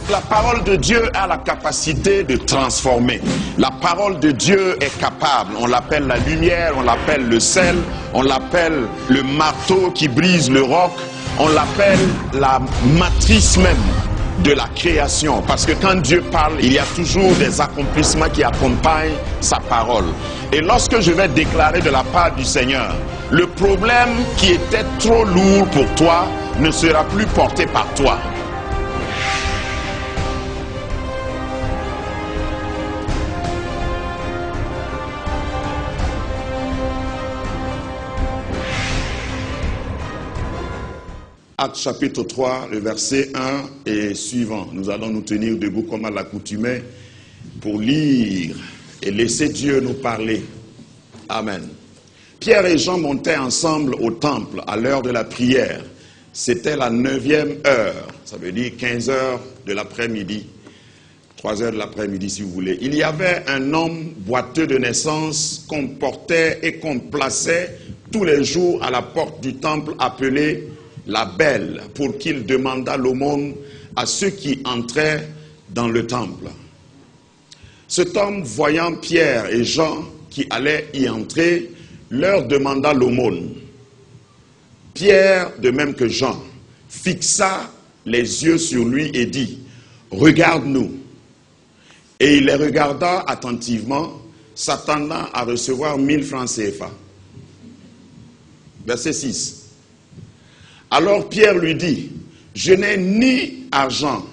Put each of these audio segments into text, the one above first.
La parole de Dieu a la capacité de transformer. La parole de Dieu est capable. On l'appelle la lumière, on l'appelle le sel, on l'appelle le marteau qui brise le roc, on l'appelle la matrice même de la création. Parce que quand Dieu parle, il y a toujours des accomplissements qui accompagnent sa parole. Et lorsque je vais déclarer de la part du Seigneur, le problème qui était trop lourd pour toi ne sera plus porté par toi. Actes chapitre 3, le verset 1 et suivant. Nous allons nous tenir debout comme à l'accoutumée pour lire et laisser Dieu nous parler. Amen. Pierre et Jean montaient ensemble au temple à l'heure de la prière. C'était la 9e heure, ça veut dire 15 heures de l'après-midi, 3 heures de l'après-midi si vous voulez. Il y avait un homme boiteux de naissance qu'on portait et qu'on plaçait tous les jours à la porte du temple appelé la Belle, pour qu'il demandât l'aumône à ceux qui entraient dans le temple. Cet homme, voyant Pierre et Jean qui allaient y entrer, leur demanda l'aumône. Pierre, de même que Jean, fixa les yeux sur lui et dit, « Regarde-nous ». Et il les regarda attentivement, s'attendant à recevoir 1000 francs CFA. Verset 6. Alors Pierre lui dit, « Je n'ai ni argent,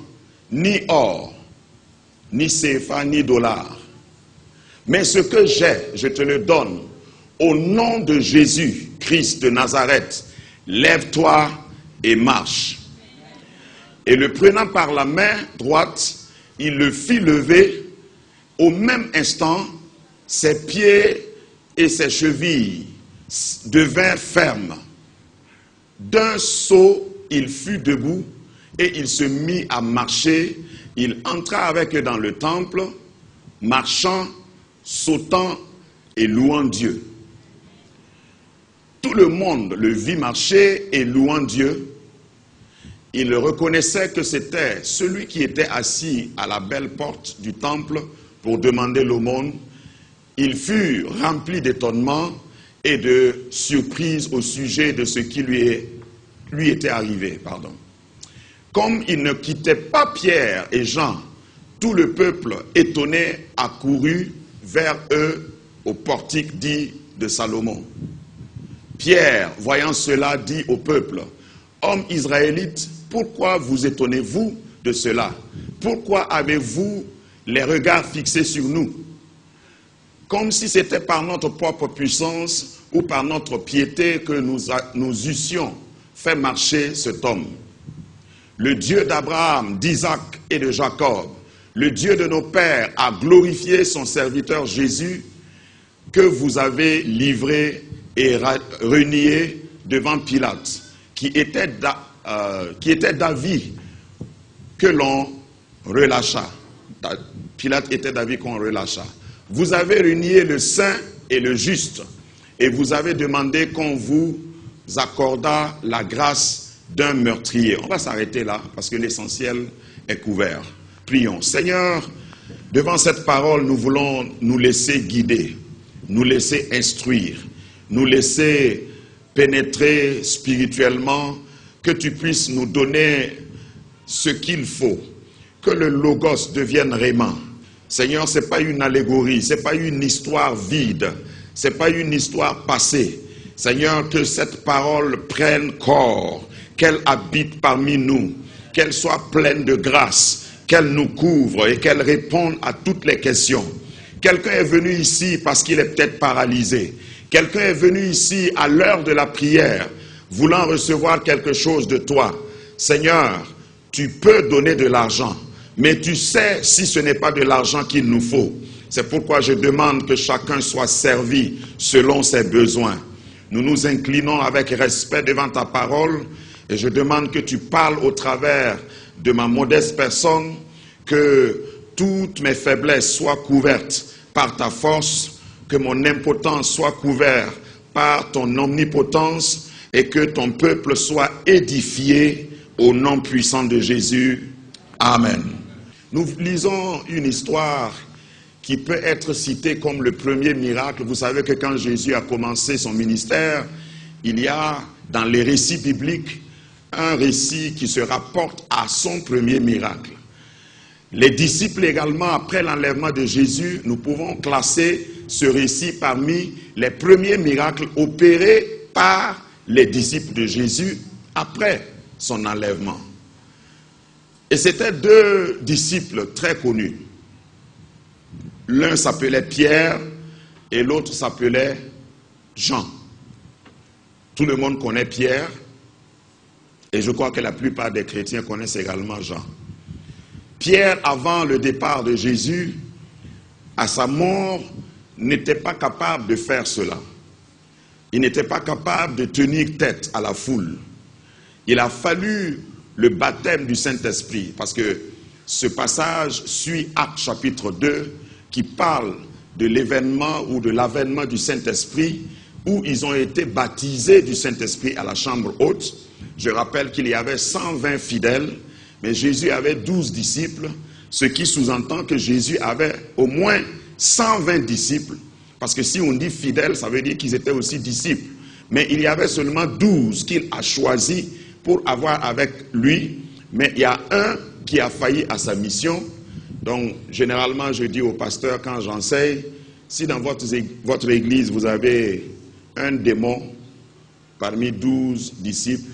ni or, ni CFA, ni dollar. Mais ce que j'ai, je te le donne. Au nom de Jésus, Christ de Nazareth, lève-toi et marche. » Et le prenant par la main droite, il le fit lever. Au même instant, ses pieds et ses chevilles devinrent fermes. D'un saut, il fut debout et il se mit à marcher. Il entra avec eux dans le temple, marchant, sautant et louant Dieu. Tout le monde le vit marcher et louant Dieu. Il reconnaissait que c'était celui qui était assis à la belle porte du temple pour demander l'aumône. Ils furent remplis d'étonnement et de surprise au sujet de ce qui lui était arrivé. Comme ils ne quittaient pas Pierre et Jean, tout le peuple étonné accourut vers eux au portique dit de Salomon. Pierre, voyant cela, dit au peuple, « Hommes israélites, pourquoi vous étonnez-vous de cela? Pourquoi avez-vous les regards fixés sur nous? Comme si c'était par notre propre puissance ou par notre piété que nous eussions fait marcher cet homme. Le Dieu d'Abraham, d'Isaac et de Jacob, le Dieu de nos pères, a glorifié son serviteur Jésus, que vous avez livré et renié devant Pilate, qui était d'avis que l'on relâcha. Pilate était d'avis qu'on relâcha. Vous avez renié le saint et le juste, et vous avez demandé qu'on vous accordât la grâce d'un meurtrier. On va s'arrêter là, parce que l'essentiel est couvert. Prions. Seigneur, devant cette parole, nous voulons nous laisser guider, nous laisser instruire, nous laisser pénétrer spirituellement, que tu puisses nous donner ce qu'il faut, que le Logos devienne réma. Seigneur, ce n'est pas une allégorie, ce n'est pas une histoire vide, ce n'est pas une histoire passée. Seigneur, que cette parole prenne corps, qu'elle habite parmi nous, qu'elle soit pleine de grâce, qu'elle nous couvre et qu'elle réponde à toutes les questions. Quelqu'un est venu ici parce qu'il est peut-être paralysé. Quelqu'un est venu ici à l'heure de la prière, voulant recevoir quelque chose de toi. Seigneur, tu peux donner de l'argent, mais tu sais si ce n'est pas de l'argent qu'il nous faut. C'est pourquoi je demande que chacun soit servi selon ses besoins. nous nous inclinons avec respect devant ta parole et je demande que tu parles au travers de ma modeste personne, que toutes mes faiblesses soient couvertes par ta force, que mon impotence soit couverte par ton omnipotence et que ton peuple soit édifié au nom puissant de Jésus. Amen. Nous lisons une histoire qui peut être citée comme le premier miracle. Vous savez que quand Jésus a commencé son ministère, il y a dans les récits bibliques un récit qui se rapporte à son premier miracle. Les disciples également, après l'enlèvement de Jésus, nous pouvons classer ce récit parmi les premiers miracles opérés par les disciples de Jésus après son enlèvement. Et c'était deux disciples très connus. L'un s'appelait Pierre et l'autre s'appelait Jean. Tout le monde connaît Pierre et je crois que la plupart des chrétiens connaissent également Jean. Pierre, avant le départ de Jésus, à sa mort, n'était pas capable de faire cela. Il n'était pas capable de tenir tête à la foule. Il a fallu le baptême du Saint-Esprit, parce que ce passage suit Actes chapitre 2, qui parle de l'événement ou de l'avènement du Saint-Esprit, où ils ont été baptisés du Saint-Esprit à la chambre haute. Je rappelle qu'il y avait 120 fidèles, mais Jésus avait 12 disciples, ce qui sous-entend que Jésus avait au moins 120 disciples, parce que si on dit fidèles, ça veut dire qu'ils étaient aussi disciples. Mais il y avait seulement 12 qu'il a choisis pour avoir avec lui, mais il y a un qui a failli à sa mission. Donc, généralement, je dis aux pasteurs quand j'enseigne, si dans votre église, vous avez un démon parmi 12 disciples,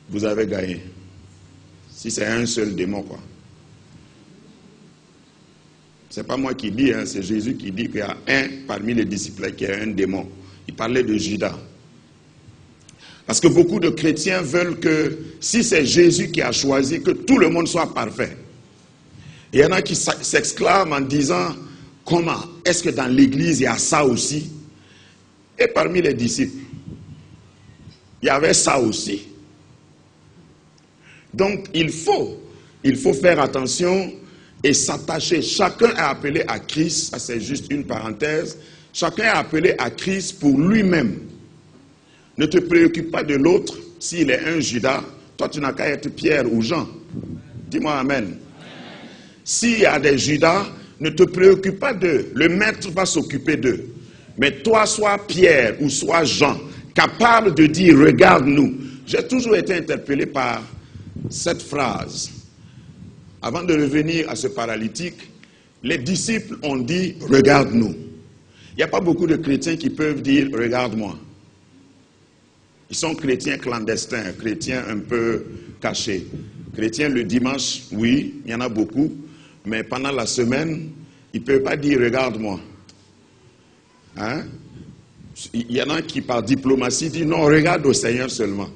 vous avez gagné. Si c'est un seul démon, quoi. C'est pas moi qui dis, hein, c'est Jésus qui dit qu'il y a un parmi les disciples qui a un démon. Il parlait de Judas. Parce que beaucoup de chrétiens veulent que, si c'est Jésus qui a choisi, que tout le monde soit parfait. Et il y en a qui s'exclament en disant, comment? Est-ce que dans l'église, il y a ça aussi? Et parmi les disciples, il y avait ça aussi. Donc, il faut faire attention et s'attacher. Chacun est appelé à Christ, ça c'est juste une parenthèse, chacun est appelé à Christ pour lui-même. Ne te préoccupe pas de l'autre, s'il est un Judas, toi tu n'as qu'à être Pierre ou Jean. Dis-moi Amen. S'il y a des Judas, ne te préoccupe pas d'eux, le maître va s'occuper d'eux. Mais toi, sois Pierre ou sois Jean, capable de dire, regarde-nous. J'ai toujours été interpellé par cette phrase. Avant de revenir à ce paralytique, les disciples ont dit, regarde-nous. Il n'y a pas beaucoup de chrétiens qui peuvent dire, regarde-moi. Ils sont chrétiens clandestins, chrétiens un peu cachés. Chrétiens le dimanche, oui, il y en a beaucoup, mais pendant la semaine, ils ne peuvent pas dire, regarde-moi. Hein? Il y en a qui, par diplomatie, disent, non, regarde au Seigneur seulement.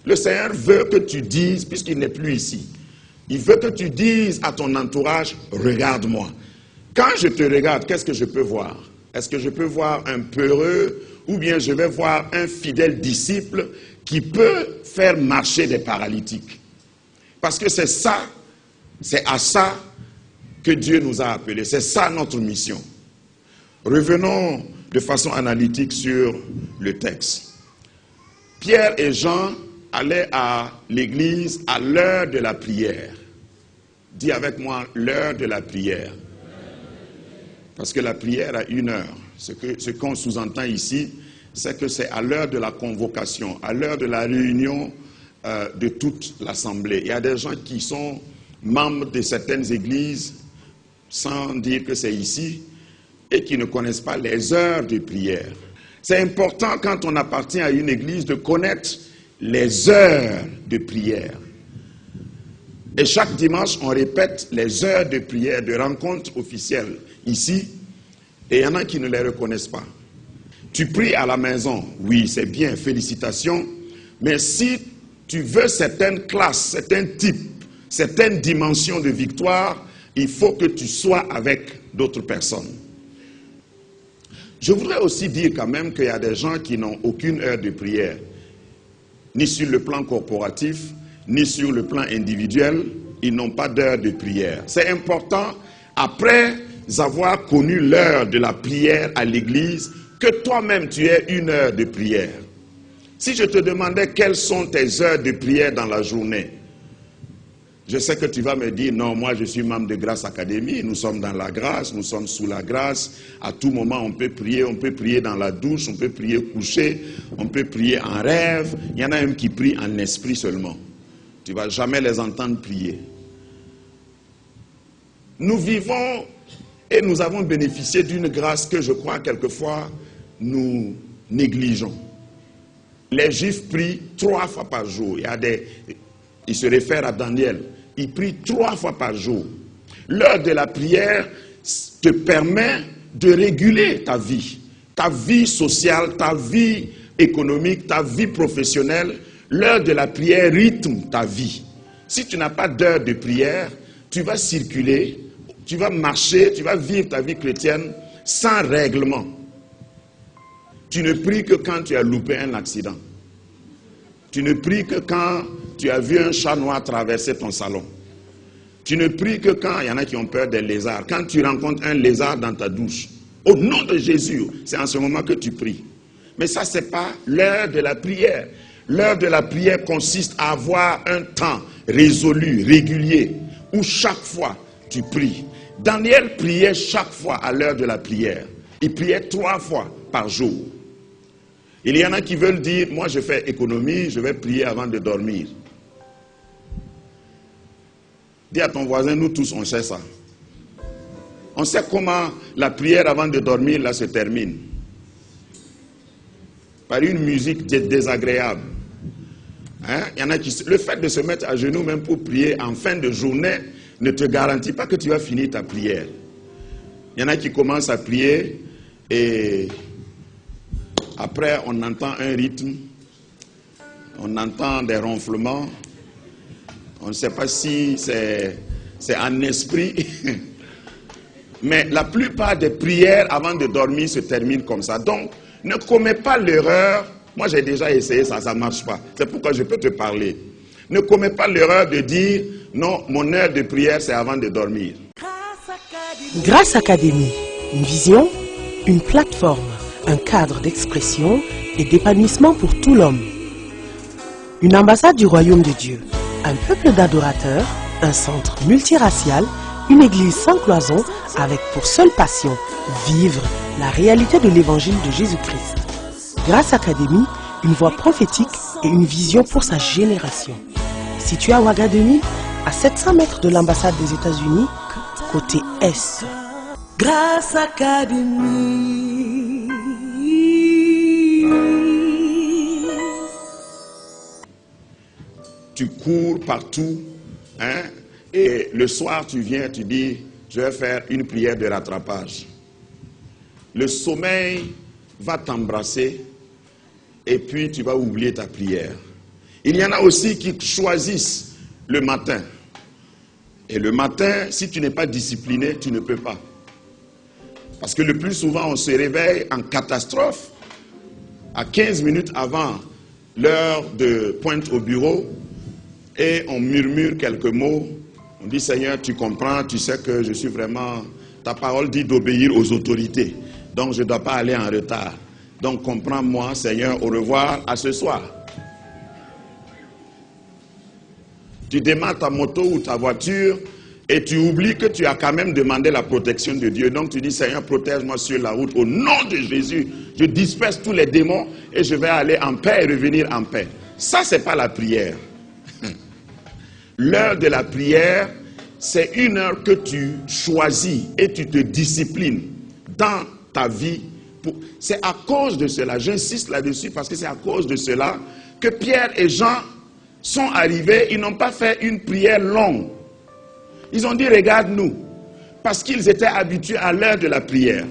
Le Seigneur veut que tu dises, puisqu'il n'est plus ici, il veut que tu dises à ton entourage, regarde-moi. Quand je te regarde, qu'est-ce que je peux voir? Est-ce que je peux voir un peureux ou bien je vais voir un fidèle disciple qui peut faire marcher des paralytiques? Parce que c'est ça, c'est à ça que Dieu nous a appelés. C'est ça notre mission. Revenons de façon analytique sur le texte. Pierre et Jean allaient à l'église à l'heure de la prière. Dis avec moi, l'heure de la prière. Parce que la prière a une heure. Ce qu'on sous-entend ici, c'est que c'est à l'heure de la convocation, à l'heure de la réunion de toute l'assemblée. Il y a des gens qui sont membres de certaines églises, sans dire que c'est ici, et qui ne connaissent pas les heures de prière. C'est important quand on appartient à une église de connaître les heures de prière. Et chaque dimanche, on répète les heures de prière, de rencontres officielles ici, et il y en a qui ne les reconnaissent pas. Tu pries à la maison, oui, c'est bien, félicitations, mais si tu veux certaines classes, certains types, certaines dimensions de victoire, il faut que tu sois avec d'autres personnes. Je voudrais aussi dire quand même qu'il y a des gens qui n'ont aucune heure de prière, ni sur le plan corporatif, ni sur le plan individuel, ils n'ont pas d'heure de prière. C'est important, après avoir connu l'heure de la prière à l'église, que toi-même tu aies une heure de prière. Si je te demandais quelles sont tes heures de prière dans la journée, je sais que tu vas me dire, non, moi je suis membre de Grâce Académie, nous sommes dans la grâce, nous sommes sous la grâce, à tout moment on peut prier dans la douche, on peut prier couché, on peut prier en rêve, il y en a même qui prient en esprit seulement. Tu ne vas jamais les entendre prier. Nous vivons et nous avons bénéficié d'une grâce que je crois quelquefois nous négligeons. Les Juifs prient 3 fois par jour. Ils se réfèrent à Daniel. Ils prient 3 fois par jour. L'heure de la prière te permet de réguler ta vie sociale, ta vie économique, ta vie professionnelle. L'heure de la prière rythme ta vie. Si tu n'as pas d'heure de prière, tu vas circuler, tu vas marcher, tu vas vivre ta vie chrétienne sans règlement. Tu ne pries que quand tu as loupé un accident. Tu ne pries que quand tu as vu un chat noir traverser ton salon. Tu ne pries que quand, il y en a qui ont peur des lézards, quand tu rencontres un lézard dans ta douche. Au nom de Jésus, c'est en ce moment que tu pries. Mais ça, ce n'est pas l'heure de la prière. L'heure de la prière consiste à avoir un temps résolu, régulier, où chaque fois tu pries. Daniel priait chaque fois à l'heure de la prière. Il priait 3 fois par jour. Il y en a qui veulent dire, moi je fais économie, je vais prier avant de dormir. Dis à ton voisin, nous tous on sait ça. On sait comment la prière avant de dormir là se termine. Par une musique désagréable. Hein? Il y en a qui, le fait de se mettre à genoux même pour prier en fin de journée ne te garantit pas que tu vas finir ta prière. Il y en a qui commencent à prier et après on entend un rythme, on entend des ronflements, on ne sait pas si c'est en esprit, mais la plupart des prières avant de dormir se terminent comme ça. Donc, ne commets pas l'erreur, moi j'ai déjà essayé ça, ça ne marche pas, c'est pourquoi je peux te parler. Ne commets pas l'erreur de dire, non, mon heure de prière c'est avant de dormir. Grâce Académie, une vision, une plateforme, un cadre d'expression et d'épanouissement pour tout l'homme. Une ambassade du royaume de Dieu, un peuple d'adorateurs, un centre multiracial, une église sans cloison avec pour seule passion vivre la réalité de l'évangile de Jésus-Christ. Grâce Académie, une voix prophétique et une vision pour sa génération. Situé à Ouagadougou, à 700 mètres de l'ambassade des États-Unis, côté Est. Grâce Académie. Tu cours partout, hein, et le soir tu viens, tu dis, je vais faire une prière de rattrapage. Le sommeil va t'embrasser et puis tu vas oublier ta prière. Il y en a aussi qui choisissent le matin. Et le matin, si tu n'es pas discipliné, tu ne peux pas. Parce que le plus souvent, on se réveille en catastrophe à 15 minutes avant l'heure de pointe au bureau et on murmure quelques mots. On dit, Seigneur, tu comprends, tu sais que je suis vraiment... Ta parole dit d'obéir aux autorités. Donc, je ne dois pas aller en retard. Donc, comprends-moi, Seigneur, au revoir, à ce soir. Tu démarres ta moto ou ta voiture et tu oublies que tu as quand même demandé la protection de Dieu. Donc, tu dis, Seigneur, protège-moi sur la route. Au nom de Jésus, je disperse tous les démons et je vais aller en paix et revenir en paix. Ça, ce n'est pas la prière. L'heure de la prière, c'est une heure que tu choisis et tu te disciplines dans ta vie. C'est à cause de cela, j'insiste là-dessus parce que c'est à cause de cela que Pierre et Jean sont arrivés, ils n'ont pas fait une prière longue. Ils ont dit, regarde-nous, parce qu'ils étaient habitués à l'heure de la prière.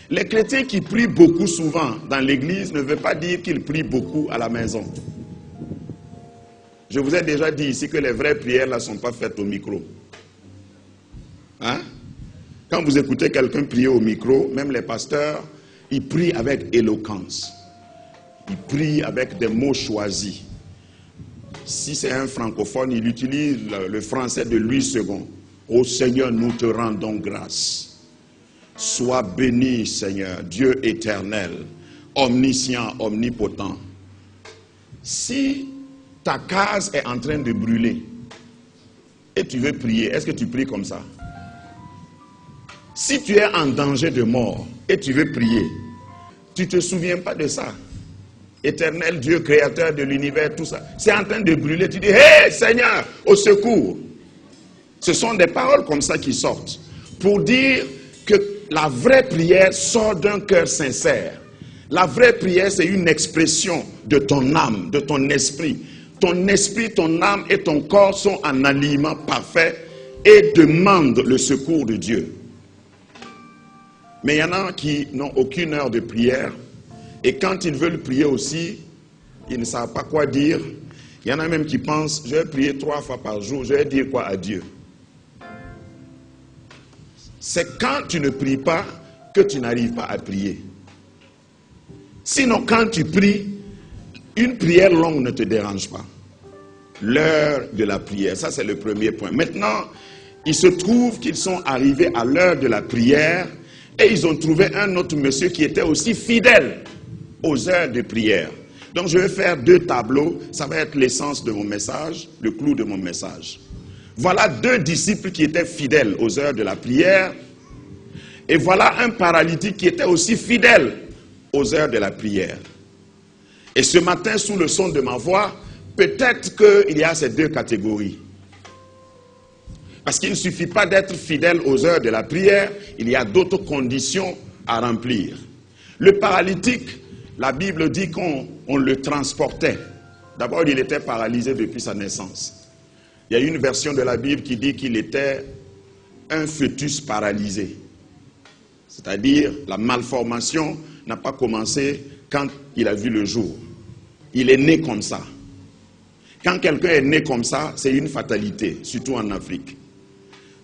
Les chrétiens qui prient beaucoup souvent dans l'église ne veut pas dire qu'ils prient beaucoup à la maison. Je vous ai déjà dit ici que les vraies prières là ne sont pas faites au micro. Hein? Quand vous écoutez quelqu'un prier au micro, même les pasteurs, Il prie avec éloquence. Il prie avec des mots choisis. Si c'est un francophone, il utilise le français de Louis II. Ô Seigneur, nous te rendons grâce. Sois béni, Seigneur, Dieu éternel, omniscient, omnipotent. Si ta case est en train de brûler et tu veux prier, est-ce que tu pries comme ça? Si tu es en danger de mort et tu veux prier, tu ne te souviens pas de ça. Éternel Dieu, créateur de l'univers, tout ça. C'est en train de brûler. Tu dis, hé Seigneur, au secours. Ce sont des paroles comme ça qui sortent. Pour dire que la vraie prière sort d'un cœur sincère. La vraie prière, c'est une expression de ton âme, de ton esprit. Ton esprit, ton âme et ton corps sont en aliment parfait et demandent le secours de Dieu. Mais il y en a qui n'ont aucune heure de prière. Et quand ils veulent prier aussi, ils ne savent pas quoi dire. Il y en a même qui pensent, je vais prier 3 fois par jour, je vais dire quoi à Dieu? C'est quand tu ne pries pas que tu n'arrives pas à prier. Sinon, quand tu pries, une prière longue ne te dérange pas. L'heure de la prière, ça c'est le premier point. Maintenant, il se trouve qu'ils sont arrivés à l'heure de la prière et ils ont trouvé un autre monsieur qui était aussi fidèle aux heures de prière. Donc je vais faire 2 tableaux, ça va être l'essence de mon message, le clou de mon message. Voilà 2 disciples qui étaient fidèles aux heures de la prière, et voilà un paralytique qui était aussi fidèle aux heures de la prière. Et ce matin, sous le son de ma voix, peut-être qu'il y a ces 2 catégories. Parce qu'il ne suffit pas d'être fidèle aux heures de la prière, il y a d'autres conditions à remplir. Le paralytique, la Bible dit qu'on le transportait. D'abord, il était paralysé depuis sa naissance. Il y a une version de la Bible qui dit qu'il était un fœtus paralysé. C'est-à-dire, la malformation n'a pas commencé quand il a vu le jour. Il est né comme ça. Quand quelqu'un est né comme ça, c'est une fatalité, surtout en Afrique.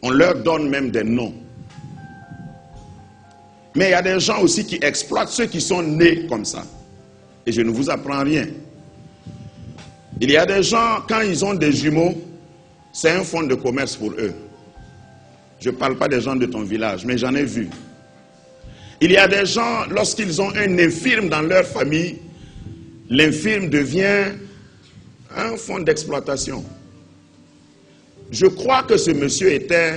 On leur donne même des noms. Mais il y a des gens aussi qui exploitent ceux qui sont nés comme ça. Et je ne vous apprends rien. Il y a des gens, quand ils ont des jumeaux, c'est un fonds de commerce pour eux. Je ne parle pas des gens de ton village, mais j'en ai vu. Il y a des gens, lorsqu'ils ont un infirme dans leur famille, l'infirme devient un fonds d'exploitation. Je crois que ce monsieur était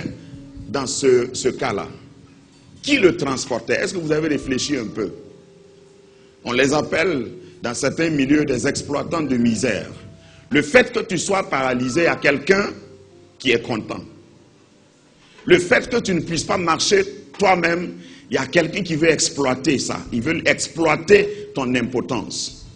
dans ce cas-là. Qui le transportait? Est-ce que vous avez réfléchi un peu? On les appelle, dans certains milieux, des exploitants de misère. Le fait que tu sois paralysé à quelqu'un qui est content. Le fait que tu ne puisses pas marcher toi-même, il y a quelqu'un qui veut exploiter ça. Il veut exploiter ton impotence.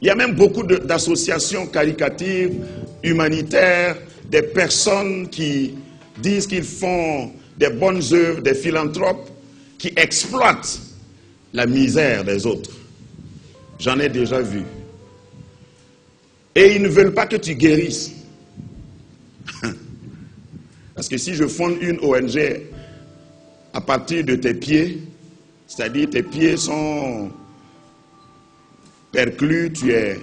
Il y a même beaucoup d'associations caricatives, humanitaires, des personnes qui disent qu'ils font des bonnes œuvres, des philanthropes, qui exploitent la misère des autres. J'en ai déjà vu. Et ils ne veulent pas que tu guérisses. Parce que si je fonde une ONG à partir de tes pieds, c'est-à-dire tes pieds sont perclus, tu es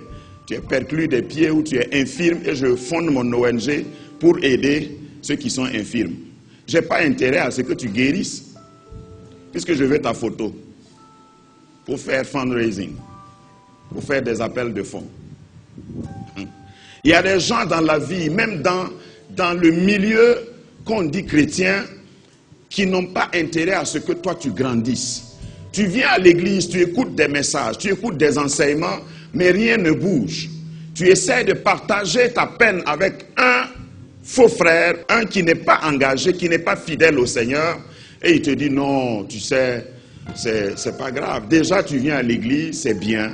perclus des pieds ou tu es infirme et je fonde mon ONG pour aider ceux qui sont infirmes. Je n'ai pas intérêt à ce que tu guérisses, puisque je veux ta photo pour faire fundraising, pour faire des appels de fonds. Il y a des gens dans la vie, même dans le milieu qu'on dit chrétien, qui n'ont pas intérêt à ce que toi tu grandisses. Tu viens à l'église, tu écoutes des messages, tu écoutes des enseignements, mais rien ne bouge. Tu essaies de partager ta peine avec un faux frère, un qui n'est pas engagé, qui n'est pas fidèle au Seigneur, et il te dit non, tu sais, c'est pas grave. Déjà tu viens à l'église, c'est bien,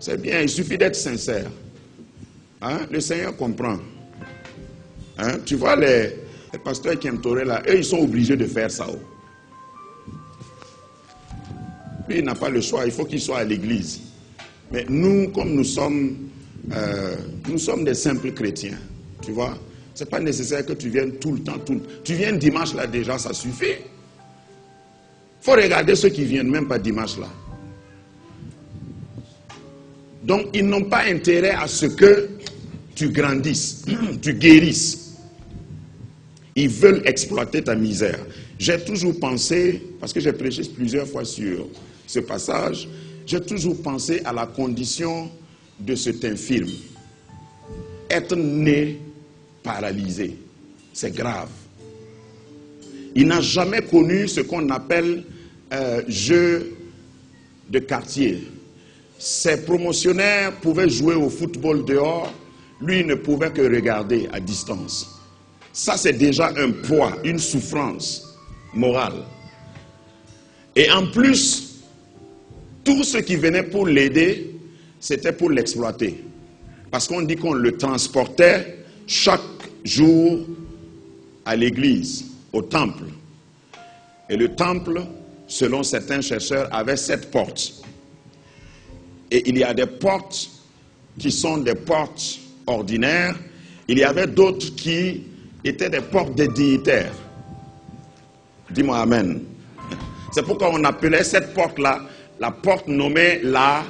il suffit d'être sincère. Hein? Le Seigneur comprend. Hein? Tu vois les pasteurs qui aiment Torah là, eux ils sont obligés de faire ça. Lui il n'a pas le choix, il faut qu'il soit à l'église. Mais nous, comme nous sommes des simples chrétiens, tu vois. C'est pas nécessaire que tu viennes tout le temps. Tu viens dimanche là déjà, ça suffit. Faut regarder ceux qui viennent même pas dimanche là. Donc, ils n'ont pas intérêt à ce que tu grandisses, tu guérisses. Ils veulent exploiter ta misère. J'ai toujours pensé, parce que j'ai prêché plusieurs fois sur ce passage, j'ai toujours pensé à la condition de cet infirme. Être né paralysé, c'est grave. Il n'a jamais connu ce qu'on appelle jeu de quartier. Ses promotionnaires pouvaient jouer au football dehors, lui il ne pouvait que regarder à distance. Ça c'est déjà un poids, une souffrance morale. Et en plus, tout ce qui venait pour l'aider, c'était pour l'exploiter. Parce qu'on dit qu'on le transportait chaque jour à l'église, au temple. Et le temple, selon certains chercheurs, avait 7 portes. Et il y a des portes qui sont des portes ordinaires. Il y avait d'autres qui étaient des portes des dignitaires. Dis-moi amen. C'est pourquoi on appelait cette porte-là la porte nommée la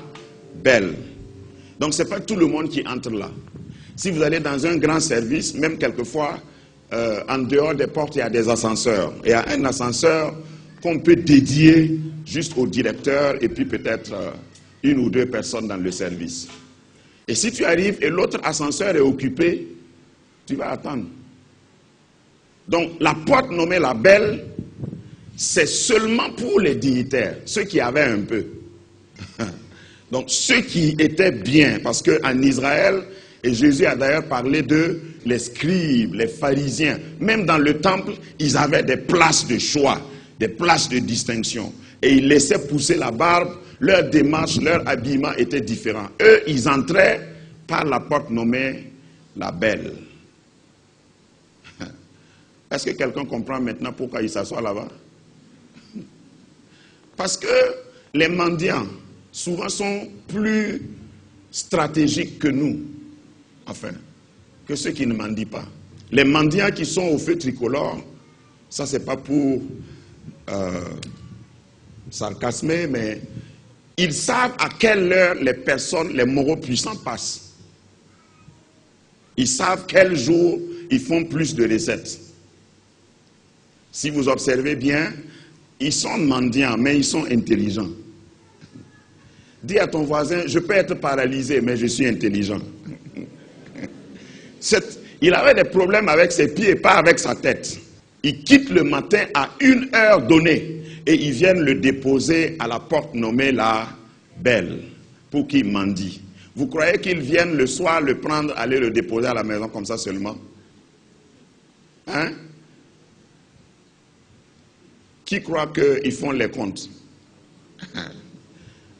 belle. Donc ce n'est pas tout le monde qui entre là. Si vous allez dans un grand service, même quelquefois, en dehors des portes, il y a des ascenseurs. Il y a un ascenseur qu'on peut dédier juste au directeur et puis peut-être une ou deux personnes dans le service. Et si tu arrives et l'autre ascenseur est occupé, tu vas attendre. Donc la porte nommée la belle, c'est seulement pour les dignitaires, ceux qui avaient un peu. Donc ceux qui étaient bien, parce qu'en Israël, et Jésus a d'ailleurs parlé de les scribes, les pharisiens, même dans le temple, ils avaient des places de choix, des places de distinction. Et ils laissaient pousser la barbe, leur démarche, leur habillement était différent. Eux, ils entraient par la porte nommée la belle. Est-ce que quelqu'un comprend maintenant pourquoi il s'assoit là-bas? Parce que les mendiants, souvent, sont plus stratégiques que nous, enfin, que ceux qui ne mendient pas. Les mendiants qui sont au feu tricolore, ça c'est pas pour sarcasmer, mais ils savent à quelle heure les personnes, les moraux puissants passent. Ils savent quel jour ils font plus de recettes. Si vous observez bien, ils sont mendiants, mais ils sont intelligents. Dis à ton voisin, je peux être paralysé, mais je suis intelligent. Il avait des problèmes avec ses pieds, pas avec sa tête. Il quitte le matin à une heure donnée et ils viennent le déposer à la porte nommée la belle pour qu'il mendie. Vous croyez qu'ils viennent le soir le prendre, aller le déposer à la maison comme ça seulement? Hein? Qui croit qu'ils font les comptes?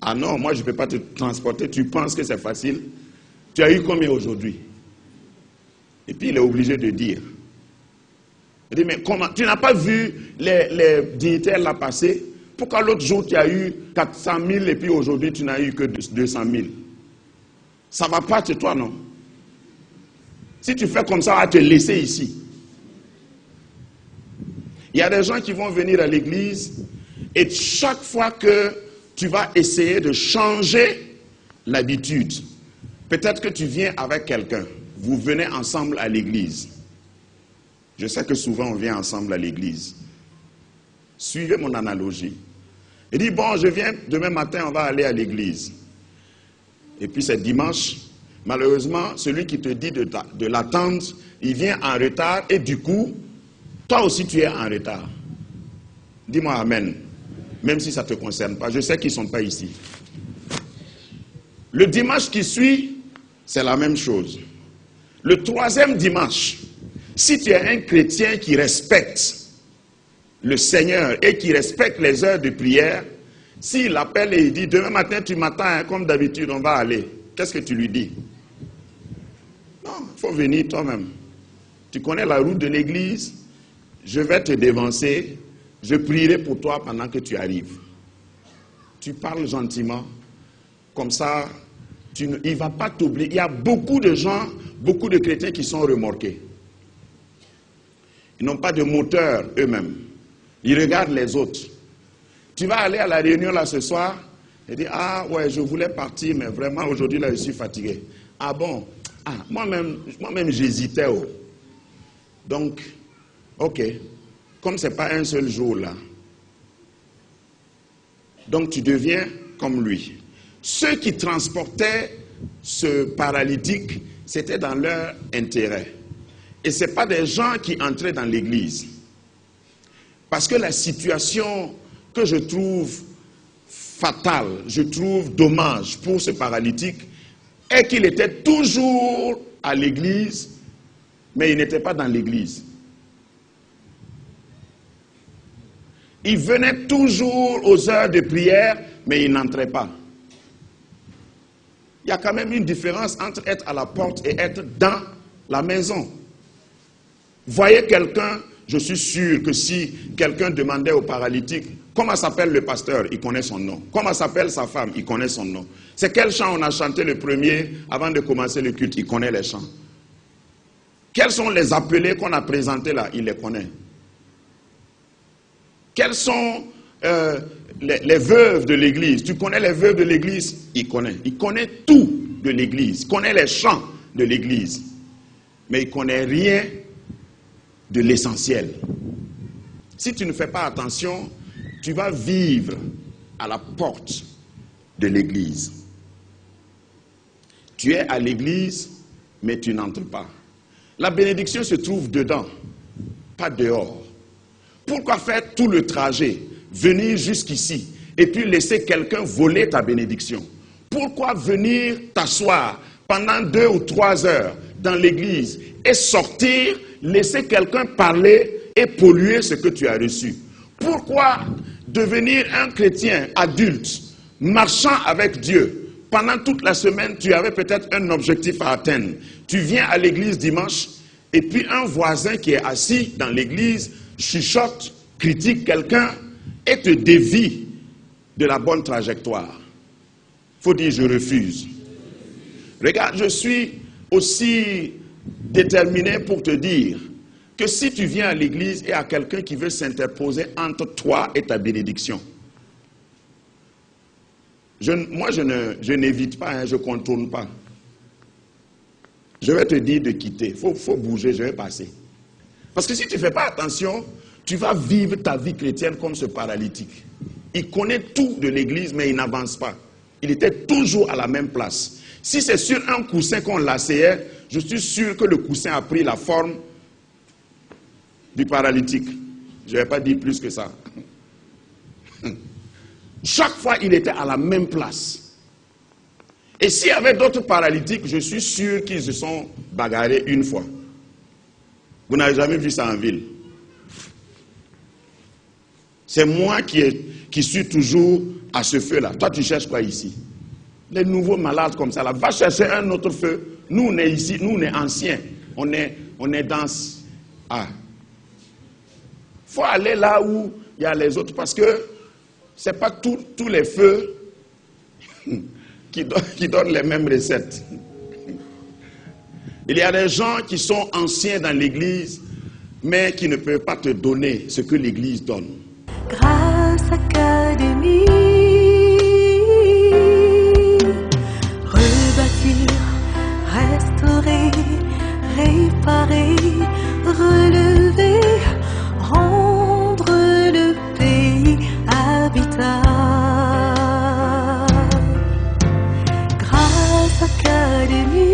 Ah non, moi je ne peux pas te transporter. Tu penses que c'est facile? Tu as eu combien aujourd'hui? Et puis il est obligé de dire. Il dit, mais comment? Tu n'as pas vu les dignitaires là passer? Pourquoi l'autre jour tu as eu 400 000 et puis aujourd'hui tu n'as eu que 200 000? Ça ne va pas chez toi, non? Si tu fais comme ça, on va te laisser ici. Il y a des gens qui vont venir à l'église et chaque fois que tu vas essayer de changer l'habitude, peut-être que tu viens avec quelqu'un, vous venez ensemble à l'église. Je sais que souvent on vient ensemble à l'église. Suivez mon analogie. Il dit, bon, je viens, demain matin, on va aller à l'église. Et puis c'est dimanche. Malheureusement, celui qui te dit de l'attendre, il vient en retard et du coup, toi aussi tu es en retard. Dis-moi amen. Même si ça ne te concerne pas. Je sais qu'ils ne sont pas ici. Le dimanche qui suit, c'est la même chose. Le 3e dimanche, si tu es un chrétien qui respecte le Seigneur et qui respecte les heures de prière, s'il appelle et il dit, demain matin tu m'attends, hein, comme d'habitude, on va aller. Qu'est-ce que tu lui dis? Non, il faut venir toi-même. Tu connais la route de l'église, je vais te devancer, je prierai pour toi pendant que tu arrives. Tu parles gentiment, comme ça, il ne va pas t'oublier. Il y a beaucoup de gens, beaucoup de chrétiens qui sont remorqués. Ils n'ont pas de moteur eux-mêmes. Ils regardent les autres. Tu vas aller à la réunion là ce soir, Il dit, ah ouais, je voulais partir, mais vraiment aujourd'hui là, je suis fatigué. Ah bon? Ah, moi-même j'hésitais. Oh. Donc, ok, comme ce n'est pas un seul jour là, donc tu deviens comme lui. Ceux qui transportaient ce paralytique, c'était dans leur intérêt. Et ce n'est pas des gens qui entraient dans l'église. Parce que la situation que je trouve fatale, je trouve dommage pour ce paralytique, est qu'il était toujours à l'église, mais il n'était pas dans l'église. Il venait toujours aux heures de prière, mais il n'entrait pas. Il y a quand même une différence entre être à la porte et être dans la maison. Voyez quelqu'un, je suis sûr que si quelqu'un demandait au paralytique, comment s'appelle le pasteur, il connaît son nom. Comment s'appelle sa femme, il connaît son nom. C'est quel chant on a chanté le premier avant de commencer le culte, il connaît les chants. Quels sont les appelés qu'on a présentés là, il les connaît. Quelles sont les veuves de l'église? Tu connais les veuves de l'église? Il connaît. Il connaît tout de l'église. Il connaît les chants de l'église. Mais il ne connaît rien de l'essentiel. Si tu ne fais pas attention, tu vas vivre à la porte de l'église. Tu es à l'église, mais tu n'entres pas. La bénédiction se trouve dedans, pas dehors. Pourquoi faire tout le trajet, venir jusqu'ici, et puis laisser quelqu'un voler ta bénédiction? Pourquoi venir t'asseoir pendant 2 ou 3 heures dans l'église et sortir, laisser quelqu'un parler et polluer ce que tu as reçu? Pourquoi devenir un chrétien adulte, marchant avec Dieu? Pendant toute la semaine, tu avais peut-être un objectif à atteindre. Tu viens à l'église dimanche, et puis un voisin qui est assis dans l'église chuchote, critique quelqu'un et te dévie de la bonne trajectoire. Il faut dire je refuse. Regarde, je suis aussi déterminé pour te dire que si tu viens à l'église et à quelqu'un qui veut s'interposer entre toi et ta bénédiction, je n'évite pas, hein, je ne contourne pas. Je vais te dire de quitter. Il faut bouger, je vais passer. Parce que si tu ne fais pas attention, tu vas vivre ta vie chrétienne comme ce paralytique. Il connaît tout de l'église, mais il n'avance pas. Il était toujours à la même place. Si c'est sur un coussin qu'on l'asseyait, je suis sûr que le coussin a pris la forme du paralytique. Je ne vais pas dire plus que ça. Chaque fois, il était à la même place. Et s'il y avait d'autres paralytiques, je suis sûr qu'ils se sont bagarrés une fois. Vous n'avez jamais vu ça en ville. C'est moi qui suis toujours à ce feu-là. Toi, tu cherches quoi ici? Les nouveaux malades comme ça, là, va chercher un autre feu. Nous, on est ici, nous, on est anciens. On est dans... Ah. Il faut aller là où il y a les autres, parce que ce n'est pas tous les feux qui donnent les mêmes recettes. Il y a des gens qui sont anciens dans l'église, mais qui ne peuvent pas te donner ce que l'église donne. Grâce Académie, rebâtir, restaurer, réparer, relever, rendre le pays habitable. Grâce Académie.